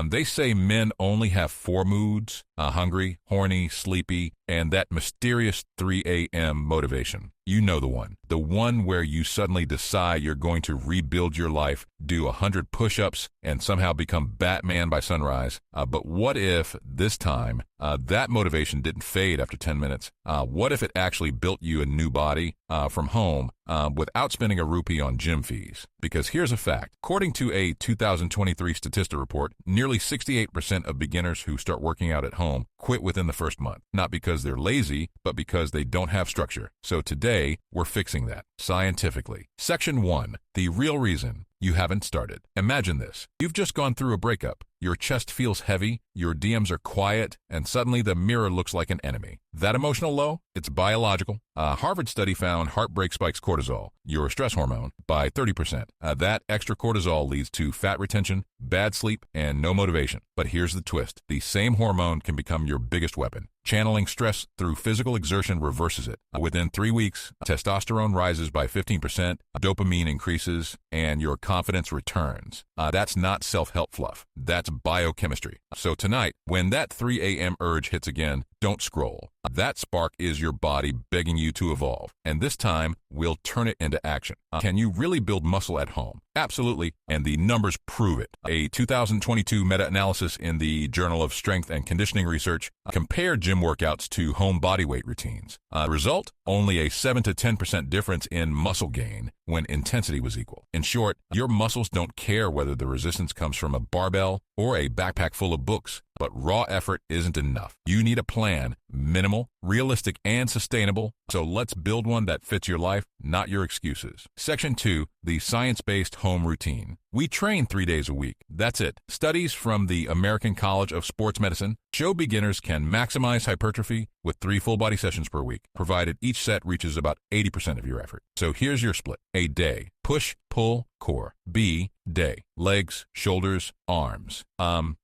They say men only have four moods: hungry, horny, sleepy, and that mysterious 3 a.m. motivation. You know the one where you suddenly decide you're going to rebuild your life, do 100 push-ups, and somehow become Batman by sunrise. But what if this time that motivation didn't fade after 10 minutes? What if it actually built you a new body from home without spending a rupee on gym fees? Because here's a fact. According to a 2023 Statista report, nearly 68% of beginners who start working out at home quit within the first month. Not because they're lazy, but because they don't have structure. So today, we're fixing that scientifically. Section 1. The real reason you haven't started. Imagine this. You've just gone through a breakup. Your chest feels heavy, your DMs are quiet, and suddenly the mirror looks like an enemy. That emotional low? It's biological. A Harvard study found heartbreak spikes cortisol, your stress hormone, by 30%. That extra cortisol leads to fat retention, bad sleep, and no motivation. But here's the twist. The same hormone can become your biggest weapon. Channeling stress through physical exertion reverses it. Within 3 weeks, testosterone rises by 15%, dopamine increases, and your confidence returns. That's not self-help fluff. That's biochemistry. So tonight, when that 3 a.m. urge hits again, don't scroll. That spark is your body begging you to evolve. And this time, we'll turn it into action. Can you really build muscle at home? Absolutely, and the numbers prove it. A 2022 meta-analysis in the Journal of Strength and Conditioning Research compared gym workouts to home bodyweight routines. Result? Only a 7 to 10% difference in muscle gain when intensity was equal. In short, your muscles don't care whether the resistance comes from a barbell or a backpack full of books. But raw effort isn't enough. You need a plan, minimal, realistic, and sustainable. So let's build one that fits your life, not your excuses. Section 2, the science-based home routine. We train 3 days a week. That's it. Studies from the American College of Sports Medicine show beginners can maximize hypertrophy with 3 full-body sessions per week, provided each set reaches about 80% of your effort. So here's your split. A day: push, pull, core. B, day: legs, shoulders, arms.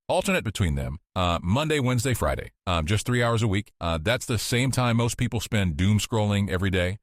Alternate between them. Monday, Wednesday, Friday. Just 3 hours a week. That's the same time most people spend doom scrolling every day.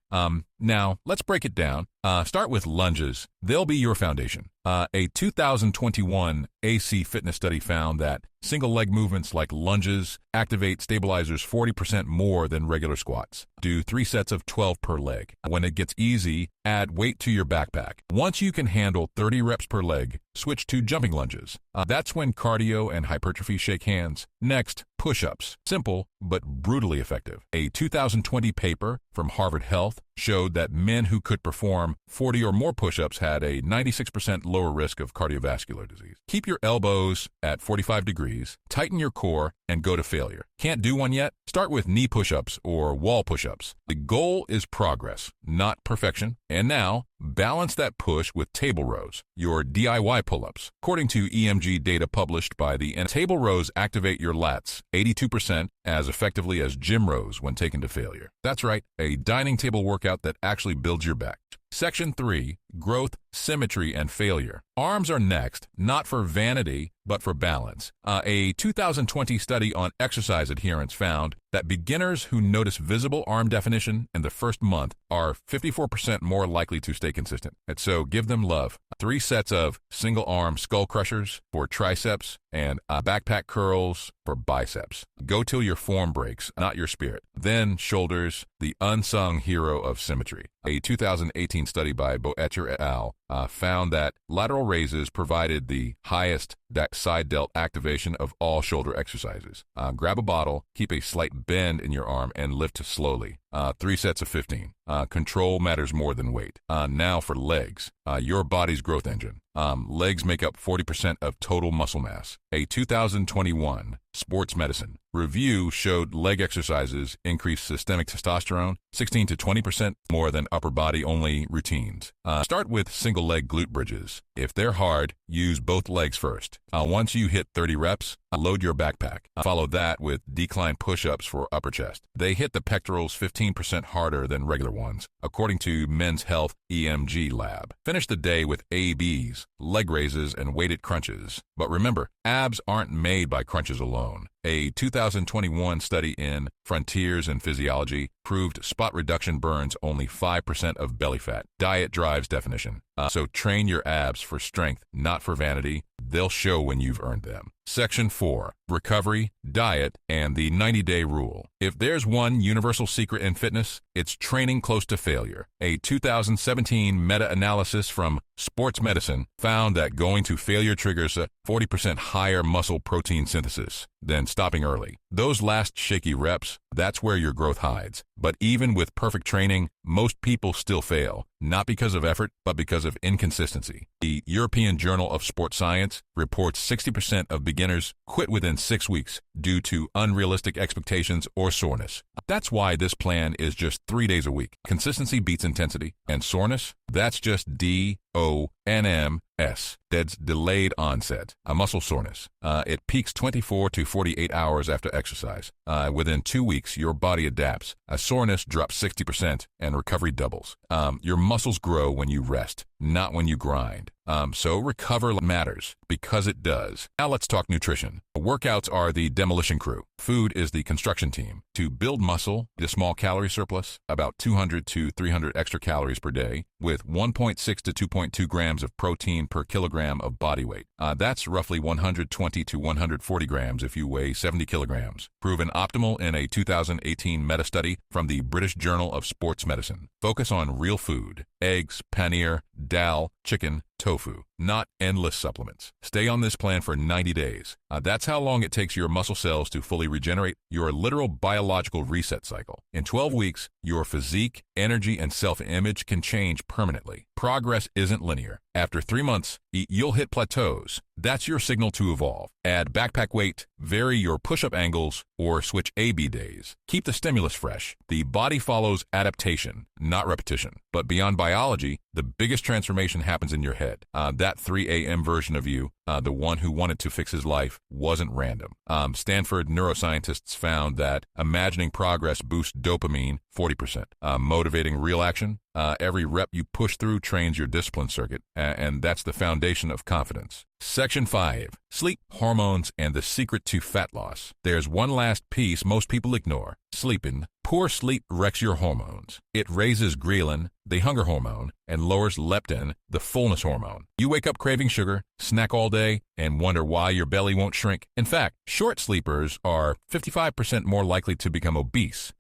Now, let's break it down. Start with lunges. They'll be your foundation. A 2021 AC Fitness study found that single leg movements like lunges activate stabilizers 40% more than regular squats. Do 3 sets of 12 per leg. When it gets easy, add weight to your backpack. Once you can handle 30 reps per leg, switch to jumping lunges. That's when cardio and hypertrophy shake hands. Next, push-ups. Simple, but brutally effective. A 2020 paper from Harvard Health showed that men who could perform 40 or more push-ups had a 96% lower risk of cardiovascular disease. Keep your elbows at 45 degrees, tighten your core, and go to failure. Can't do one yet? Start with knee push-ups or wall push-ups. The goal is progress, not perfection. And now, balance that push with table rows, your DIY pull-ups. According to EMG data published by the table rows activate your lats 82% as effectively as gym rows when taken to failure. That's right, a dining table workout that actually builds your back. Section 3, growth, symmetry, and failure. Arms are next, not for vanity, but for balance. A 2020 study on exercise adherence found that beginners who notice visible arm definition in the first month are 54% more likely to stay consistent. And so give them love. 3 sets of single arm skull crushers for triceps and backpack curls for biceps. Go till your form breaks, not your spirit. Then shoulders, the unsung hero of symmetry. A 2018 study by Boetcher et al. Found that lateral raises provided the highest side delt activation of all shoulder exercises. Grab a bottle, keep a slight bend in your arm, and lift slowly. 3 sets of 15. Control matters more than weight. Now for legs, your body's growth engine. Legs make up 40% of total muscle mass. A 2021 Sports Medicine review showed leg exercises increase systemic testosterone 16 to 20% more than upper body only routines. Start with single leg glute bridges. If they're hard, use both legs first. Once you hit 30 reps, load your backpack. Follow that with decline push-ups for upper chest. They hit the pectorals 15% harder than regular ones, according to Men's Health EMG Lab. Finish the day with ABs, leg raises, and weighted crunches. But remember, abs aren't made by crunches alone. A 2021 study in Frontiers in Physiology Proved spot reduction burns only 5% of belly fat. Diet drives definition. So train your abs for strength, not for vanity. They'll show when you've earned them. Section 4. Recovery, diet, and the 90-day rule. If there's one universal secret in fitness, it's training close to failure. A 2017 meta-analysis from Sports Medicine found that going to failure triggers a 40% higher muscle protein synthesis than stopping early. Those last shaky reps, that's where your growth hides. But even with perfect training, most people still fail, not because of effort, but because of inconsistency. The European Journal of Sports Science reports 60% of beginners quit within 6 weeks due to unrealistic expectations or soreness. That's why this plan is just 3 days a week. Consistency beats intensity, and soreness, that's just DONMS. That's delayed onset, a muscle soreness. It peaks 24 to 48 hours after exercise. Within 2 weeks, your body adapts. A soreness drops 60% and recovery doubles. Your muscles grow when you rest, not when you grind. So recover matters, because it does. Now let's talk nutrition. Workouts are the demolition crew. Food is the construction team. To build muscle, the small calorie surplus, about 200 to 300 extra calories per day, with 1.6 to 2.2 grams of protein per kilogram of body weight. That's roughly 120 to 140 grams if you weigh 70 kilograms. Proven optimal in a 2018 meta-study from the British Journal of Sports Medicine. Focus on real food: eggs, paneer, dal, chicken, tofu, not endless supplements. Stay on this plan for 90 days. That's how long it takes your muscle cells to fully regenerate, your literal biological reset cycle. In 12 weeks, your physique, energy, and self-image can change permanently. Progress isn't linear. After 3 months, you'll hit plateaus. That's your signal to evolve. Add backpack weight, vary your push-up angles, or switch AB days. Keep the stimulus fresh. The body follows adaptation, not repetition. But beyond biology, the biggest transformation happens in your head. That 3 a.m. version of you, the one who wanted to fix his life, wasn't random. Stanford neuroscientists found that imagining progress boosts dopamine 40%. Motivating real action, every rep you push through trains your discipline circuit, and that's the foundation of confidence. Section 5. Sleep, hormones, and the secret to fat loss. There's one last piece most people ignore: sleeping. Poor sleep wrecks your hormones. It raises ghrelin, the hunger hormone, and lowers leptin, the fullness hormone. You wake up craving sugar, snack all day, and wonder why your belly won't shrink. In fact, short sleepers are 55% more likely to become obese,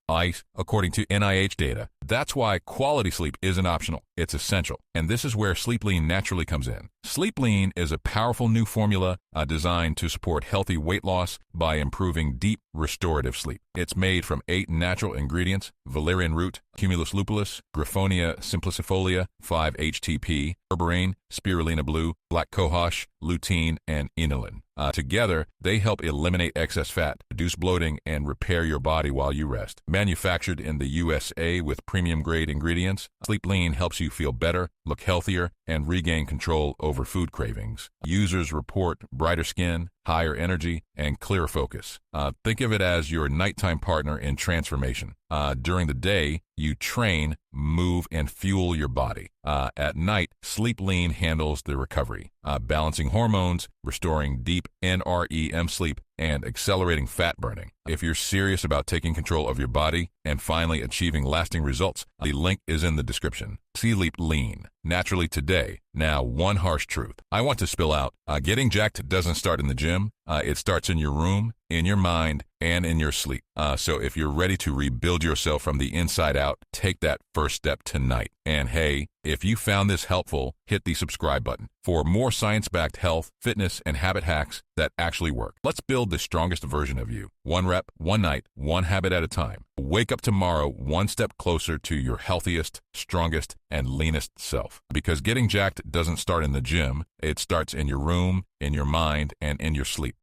according to NIH data. That's why quality sleep isn't optional. It's essential. And this is where Sleep Lean naturally comes in. Sleep Lean is a powerful new formula designed to support healthy weight loss by improving deep, restorative sleep. It's made from 8 natural ingredients: valerian root, cumulus lupulus, griffonia simplicifolia, 5-HTP, berberine, spirulina blue, black cohosh, lutein, and inulin. Together, they help eliminate excess fat, reduce bloating, and repair your body while you rest. Manufactured in the USA with premium-grade ingredients, Sleep Lean helps you feel better, look healthier, and regain control over food cravings. Users report brighter skin, higher energy, and clearer focus. Think of it as your nighttime partner in transformation. During the day, you train, move, and fuel your body. At night, Sleep Lean handles the recovery, balancing hormones, restoring deep NREM sleep, and accelerating fat burning. If you're serious about taking control of your body and finally achieving lasting results, the link is in the description. Sleep Lean, naturally today. Now, one harsh truth I want to spill out. Getting jacked doesn't start in the gym. It starts in your room, in your mind, and in your sleep. So if you're ready to rebuild yourself from the inside out, take that first step tonight. And hey, if you found this helpful, hit the subscribe button for more science-backed health, fitness, and habit hacks that actually work. Let's build the strongest version of you. One rep, one night, one habit at a time. Wake up tomorrow one step closer to your healthiest, strongest, and leanest self. Because getting jacked doesn't start in the gym. It starts in your room, in your mind, and in your sleep.